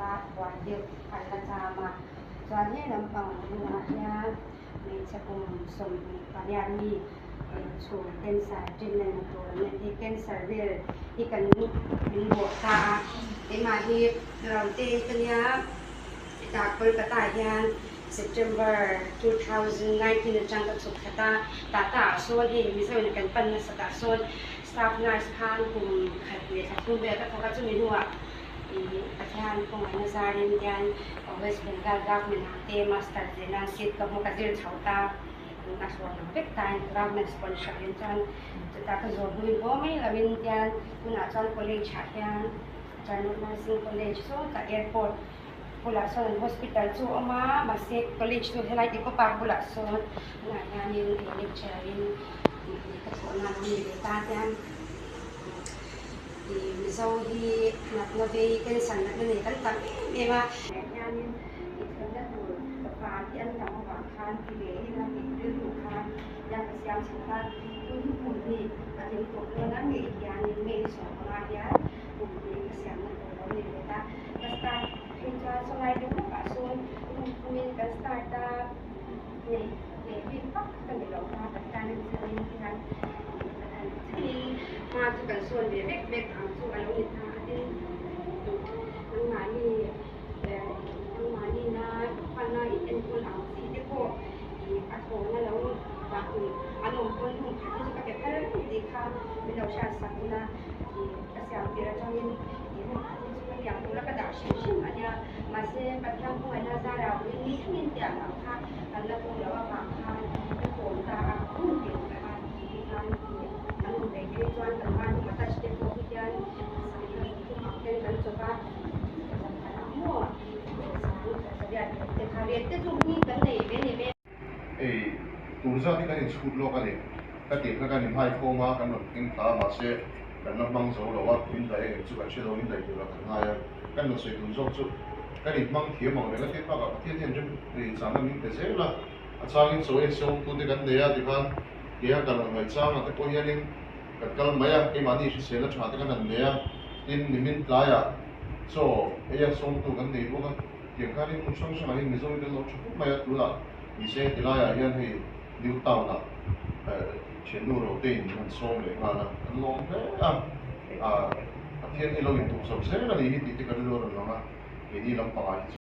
la wajib kalajama soalnya lampang dunia ni sakum som pariani so cancer treatment to ni cancer real ikan ni bota imadi laute tanyaจาก Kolkata yan September 2019 จังกับสุขตาตาตาส่วนเองมีส่วนกันปันสตาส่วนสตาฟนายสถานกลุ่มขัดเวทกลุ่มแบบเขาก็จะมีหัวอาจารย์ของอาจารย์ยันของ West Bengal Government เตมาสตาร์เจนันสิทธิ์กับมุกเดินชาวตานักสวนเวกตาย Government sponsor ยันจะตาก็โจทย์ด้วยว่าไม่ละวินยันคุณอาจารย์ College ยันอาจารย์ Nursing College ส่วนกับ Airport Pulason Hospital so ama masik college tu helai di Kopar Pulason na yanin lecture in kasona ni betajan di mizo hi na be kan san na ni kan tak ema yanin ikanda tu pa yan ta ma khan ki be na ni tu khan yang siam sian tu tu ni atin ko na ni yanin me so ma ya tu ni siam na ko ni beta basta selain itu kasun mungkin kan startup ni pimpak kan di lokal kan selain kan ini maju kan soal bebek angsu kalau kita ada mani na pana itu pun angsi itu aku na lalu waktu anu pun kita juga kita jika bila usaha sakuna kasihan kira jangin yang pula pada asyik-asyiknya masih pada buat nazar ini ingin dia nak kalau pula makan itu tak pun dia kan kalau bagi tuan teman atas tempoh hujan saya itu makan dan coba semua saya hari itu ni kan ni tuza ni kan school lo kan ni kan kan hai forma kan in ta masih kan mang zo lo wa in dai chu kan che lo in dai lo kan ha ya kan no sei tu zo chu kan in mang thie mang le ka te pa ka thie thien jum ri sa na min te se la a chang in so e so tu te kan de ya ti kan ya kan ngai chang na te ko ya ling kan kal ma ya ke ma ni se la cha te kan de ya in ni min la ya so e ya song tu kan de bo ka ke ka ri mu chang chang ni zo de lo chu ma ya tu la ni se ti la ya yan hei liu tao na全路路对你们说明啊，弄的天气路运动首先那你这个路人了嘛，给你能把。